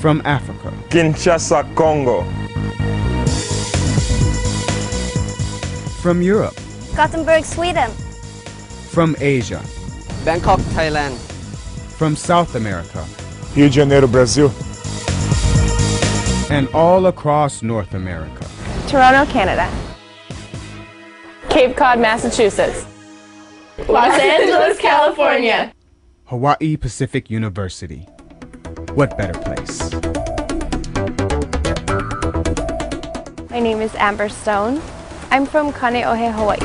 From Africa. Kinshasa, Congo. From Europe. Gothenburg, Sweden. From Asia. Bangkok, Thailand. From South America. Rio de Janeiro, Brazil. And all across North America. Toronto, Canada. Cape Cod, Massachusetts. Los Angeles, California. Hawaii Pacific University. What better place? My name is Amber Stone. I'm from Kaneohe, Hawaii.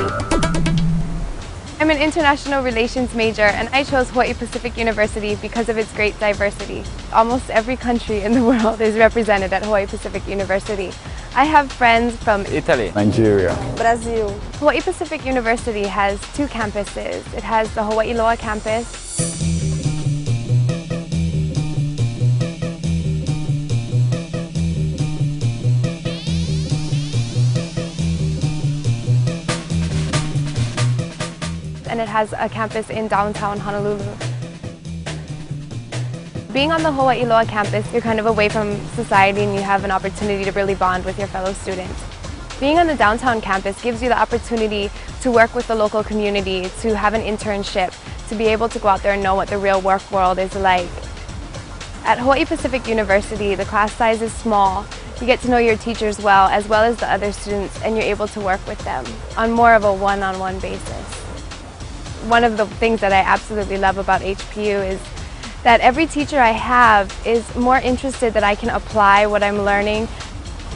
I'm an international relations major, and I chose Hawaii Pacific University because of its great diversity. Almost every country in the world is represented at Hawaii Pacific University. I have friends from Italy, Nigeria, Brazil. Hawaii Pacific University has two campuses. It has the Hawaii Loa campus, and it has a campus in downtown Honolulu. Being on the Hawaii Loa campus, you're kind of away from society and you have an opportunity to really bond with your fellow students. Being on the downtown campus gives you the opportunity to work with the local community, to have an internship, to be able to go out there and know what the real work world is like. At Hawaii Pacific University, the class size is small. You get to know your teachers well as the other students, and you're able to work with them on more of a one-on-one basis. One of the things that I absolutely love about HPU is that every teacher I have is more interested that I can apply what I'm learning.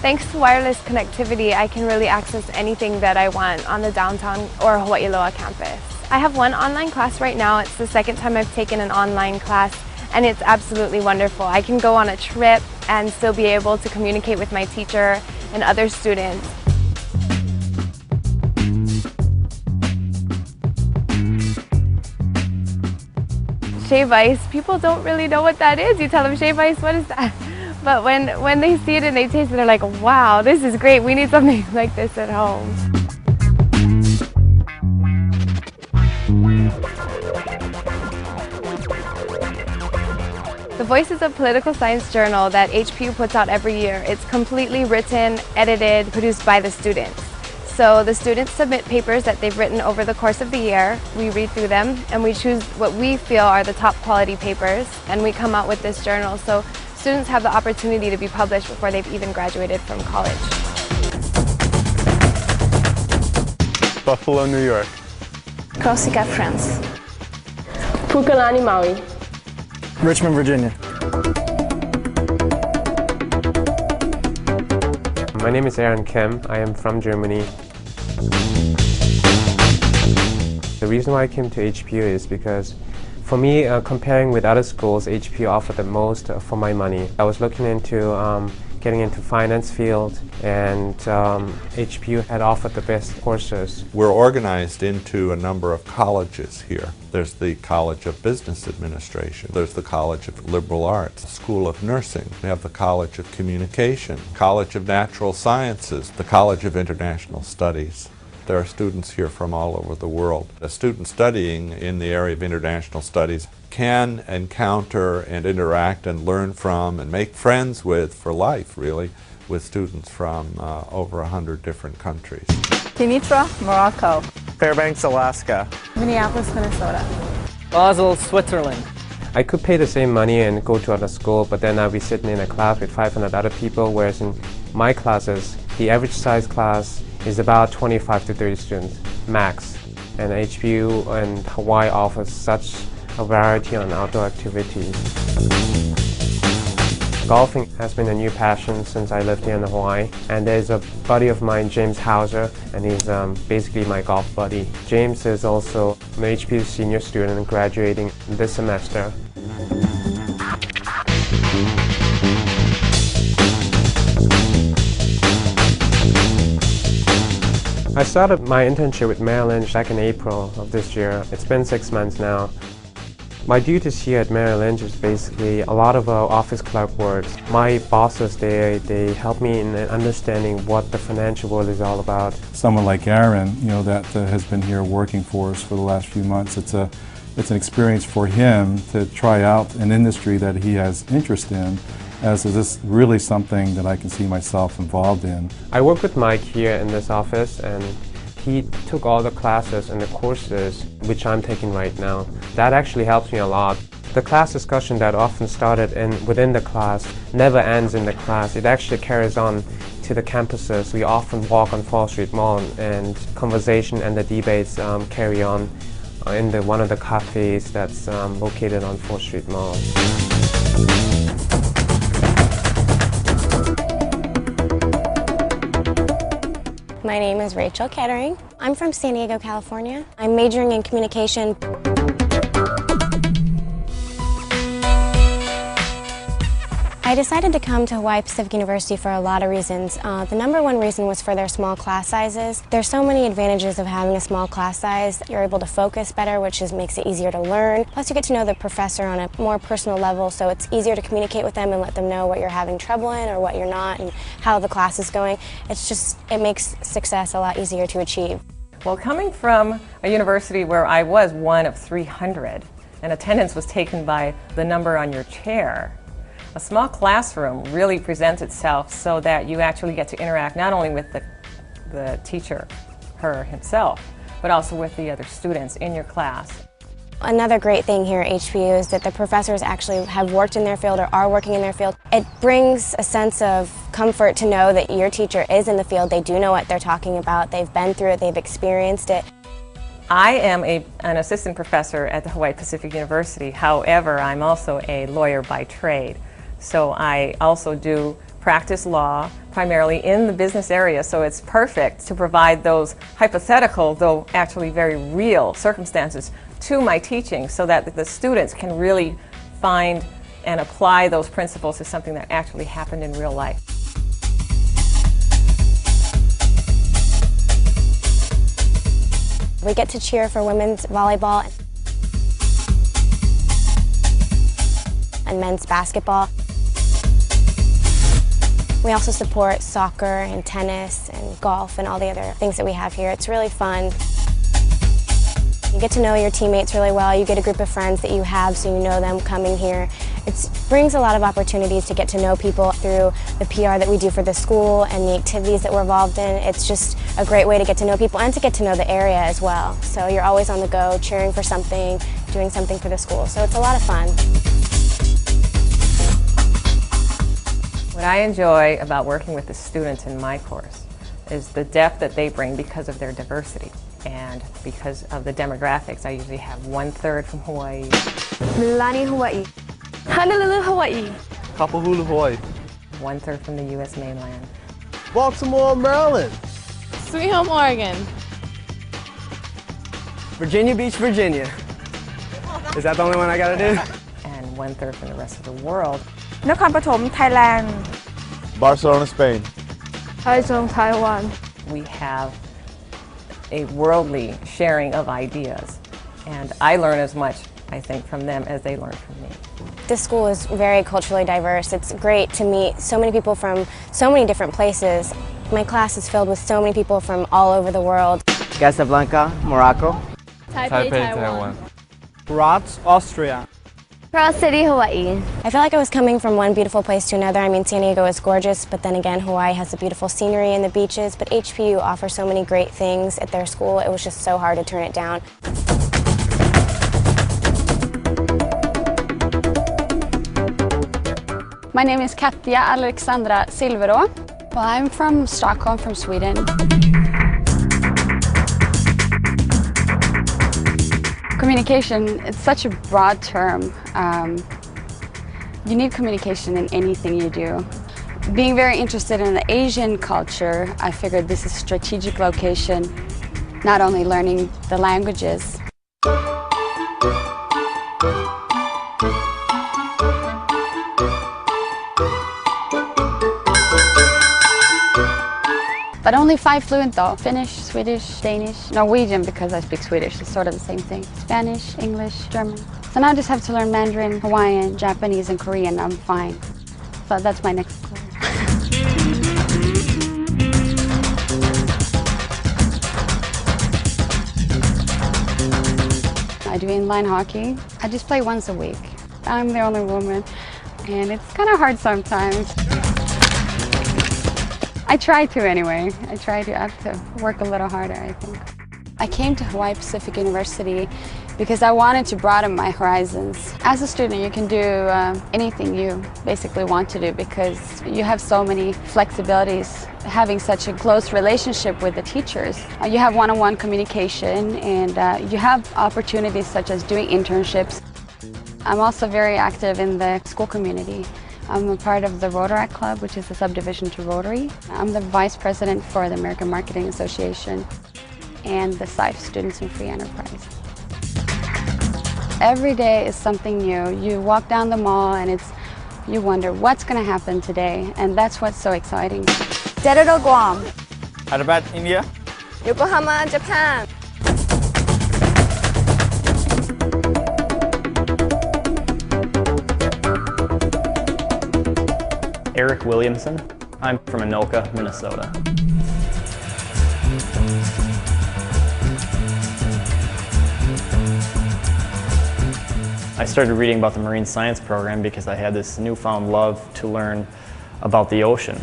Thanks to wireless connectivity, I can really access anything that I want on the downtown or Hawaii Loa campus. I have one online class right now. It's the second time I've taken an online class, and it's absolutely wonderful. I can go on a trip and still be able to communicate with my teacher and other students. Shave ice, people don't really know what that is. You tell them shave ice, what is that? But when they see it and they taste it, they're like, wow, this is great. We need something like this at home. The Voice is a political science journal that HPU puts out every year. It's completely written, edited, produced by the students. So the students submit papers that they've written over the course of the year. We read through them and we choose what we feel are the top quality papers, and we come out with this journal. So students have the opportunity to be published before they've even graduated from college. Buffalo, New York. Corsica, France. Pukalani, Maui. Richmond, Virginia. My name is Aaron Kim. I am from Germany. The reason why I came to HPU is because for me, comparing with other schools, HPU offered the most for my money. I was looking into getting into finance field, and HPU had offered the best courses. We're organized into a number of colleges here. There's the College of Business Administration, there's the College of Liberal Arts, School of Nursing, we have the College of Communication, College of Natural Sciences, the College of International Studies. There are students here from all over the world. A student studying in the area of international studies can encounter and interact and learn from and make friends with, for life really, with students from over 100 different countries. Kenitra, Morocco. Fairbanks, Alaska. Minneapolis, Minnesota. Basel, Switzerland. I could pay the same money and go to other school, but then I'll be sitting in a class with 500 other people, whereas in my classes, the average size class is about 25 to 30 students, max. And HPU and Hawaii offers such a variety on outdoor activities. Golfing has been a new passion since I lived here in Hawaii, and there's a buddy of mine, James Hauser, and he's basically my golf buddy. James is also an HPU senior student and graduating this semester. I started my internship with Merrill Lynch back in April of this year. It's been 6 months now. My duties here at Merrill Lynch is basically a lot of office clerk work. My bosses, they help me in understanding what the financial world is all about. Someone like Aaron, that has been here working for us for the last few months, it's an experience for him to try out an industry that he has interest in as is this really something that I can see myself involved in. I work with Mike here in this office, and he took all the classes and the courses which I'm taking right now. That actually helps me a lot. The class discussion that often started within the class never ends in the class. It actually carries on to the campuses. We often walk on Fall Street Mall, and conversation and the debates carry on in one of the cafes that's located on 4th Street Mall. My name is Rachel Kettering. I'm from San Diego, California. I'm majoring in communication. I decided to come to Hawaii Pacific University for a lot of reasons. The #1 reason was for their small class sizes. There's so many advantages of having a small class size. You're able to focus better, which makes it easier to learn. Plus you get to know the professor on a more personal level, so it's easier to communicate with them and let them know what you're having trouble in or what you're not and how the class is going. It makes success a lot easier to achieve. Well, coming from a university where I was one of 300 and attendance was taken by the number on your chair, a small classroom really presents itself so that you actually get to interact not only with the teacher, her himself, but also with the other students in your class. Another great thing here at HPU is that the professors actually have worked in their field or are working in their field. It brings a sense of comfort to know that your teacher is in the field. They do know what they're talking about. They've been through it. They've experienced it. I am an assistant professor at the Hawaii Pacific University. However, I'm also a lawyer by trade. So I also do practice law primarily in the business area, so it's perfect to provide those hypothetical, though actually very real circumstances to my teaching so that the students can really find and apply those principles to something that actually happened in real life. We get to cheer for women's volleyball and men's basketball. We also support soccer and tennis and golf and all the other things that we have here. It's really fun. You get to know your teammates really well. You get a group of friends that you have, so you know them coming here. It brings a lot of opportunities to get to know people through the PR that we do for the school and the activities that we're involved in. It's just a great way to get to know people and to get to know the area as well. So you're always on the go, cheering for something, doing something for the school. So it's a lot of fun. What I enjoy about working with the students in my course is the depth that they bring because of their diversity and because of the demographics. I usually have 1/3 from Hawaii, Milani, Hawaii. Honolulu, Hawaii. Kapahulu, Hawaii. 1/3 from the U.S. mainland. Baltimore, Maryland. Sweet Home, Oregon. Virginia Beach, Virginia. Is that the only one I gotta do? And 1/3 from the rest of the world. Nakhon Pathom, Thailand. Barcelona, Spain. Taichung, Taiwan. We have a worldly sharing of ideas, and I learn as much, I think, from them as they learn from me. This school is very culturally diverse. It's great to meet so many people from so many different places. My class is filled with so many people from all over the world. Casablanca, Morocco. Taipei, Taiwan. Graz, Austria. Pearl City, Hawaii. I felt like I was coming from one beautiful place to another. I mean, San Diego is gorgeous, but then again, Hawaii has the beautiful scenery and the beaches, but HPU offers so many great things at their school. It was just so hard to turn it down. My name is Katja Alexandra Silverå. Well, I'm from Stockholm, from Sweden. Communication, it's such a broad term. You need communication in anything you do. Being very interested in the Asian culture, I figured this is a strategic location, not only learning the languages. But only 5 fluent though. Finnish, Swedish, Danish, Norwegian because I speak Swedish. It's sort of the same thing. Spanish, English, German. So now I just have to learn Mandarin, Hawaiian, Japanese, and Korean. I'm fine. So that's my next goal. I do inline hockey. I just play once a week. I'm the only woman. and it's kind of hard sometimes. I try to anyway. I have to work a little harder, I think. I came to Hawaii Pacific University because I wanted to broaden my horizons. As a student, you can do anything you basically want to do because you have so many flexibilities. Having such a close relationship with the teachers, you have one-on-one communication, and you have opportunities such as doing internships. I'm also very active in the school community. I'm a part of the Rotaract Club, which is a subdivision to Rotary. I'm the vice president for the American Marketing Association and the SIFE, Students in Free Enterprise. Every day is something new. You walk down the mall and you wonder what's going to happen today, and that's what's so exciting. Jeredo, Guam. Hyderabad, India. Yokohama, Japan. Eric Williamson. I'm from Anoka, Minnesota. I started reading about the marine science program because I had this newfound love to learn about the ocean.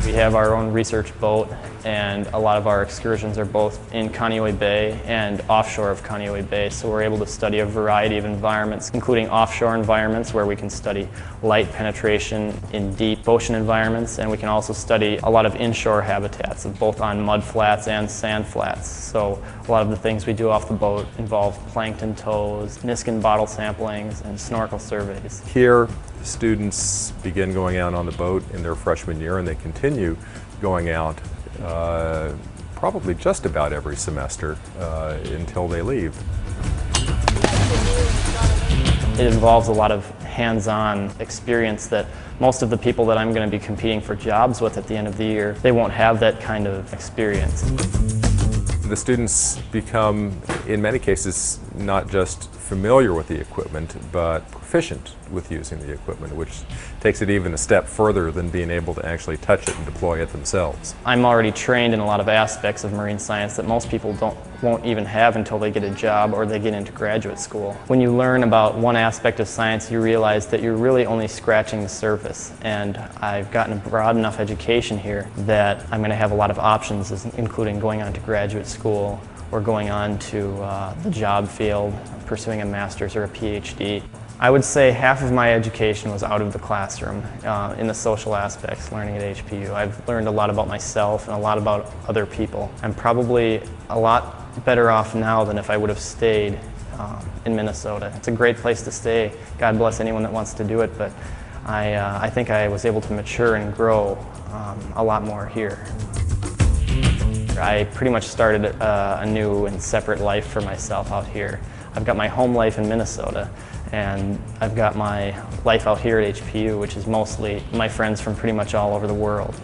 We have our own research boat, and a lot of our excursions are both in Kaneohe Bay and offshore of Kaneohe Bay, so we're able to study a variety of environments, including offshore environments where we can study light penetration in deep ocean environments, and we can also study a lot of inshore habitats, both on mud flats and sand flats. So a lot of the things we do off the boat involve plankton tows, Niskin bottle samplings, and snorkel surveys. Here, students begin going out on the boat in their freshman year, and they continue going out probably just about every semester until they leave. It involves a lot of hands-on experience that most of the people that I'm going to be competing for jobs with at the end of the year, they won't have that kind of experience. The students become, in many cases, not just familiar with the equipment, but proficient with using the equipment, which takes it even a step further than being able to actually touch it and deploy it themselves. I'm already trained in a lot of aspects of marine science that most people won't even have until they get a job or they get into graduate school. When you learn about one aspect of science, you realize that you're really only scratching the surface, and I've gotten a broad enough education here that I'm going to have a lot of options, including going on to graduate school or going on to the job field, pursuing a master's or a PhD. I would say half of my education was out of the classroom in the social aspects, learning at HPU. I've learned a lot about myself and a lot about other people. I'm probably a lot better off now than if I would have stayed in Minnesota. It's a great place to stay. God bless anyone that wants to do it, but I think I was able to mature and grow a lot more here. I pretty much started a new and separate life for myself out here. I've got my home life in Minnesota, and I've got my life out here at HPU, which is mostly my friends from pretty much all over the world.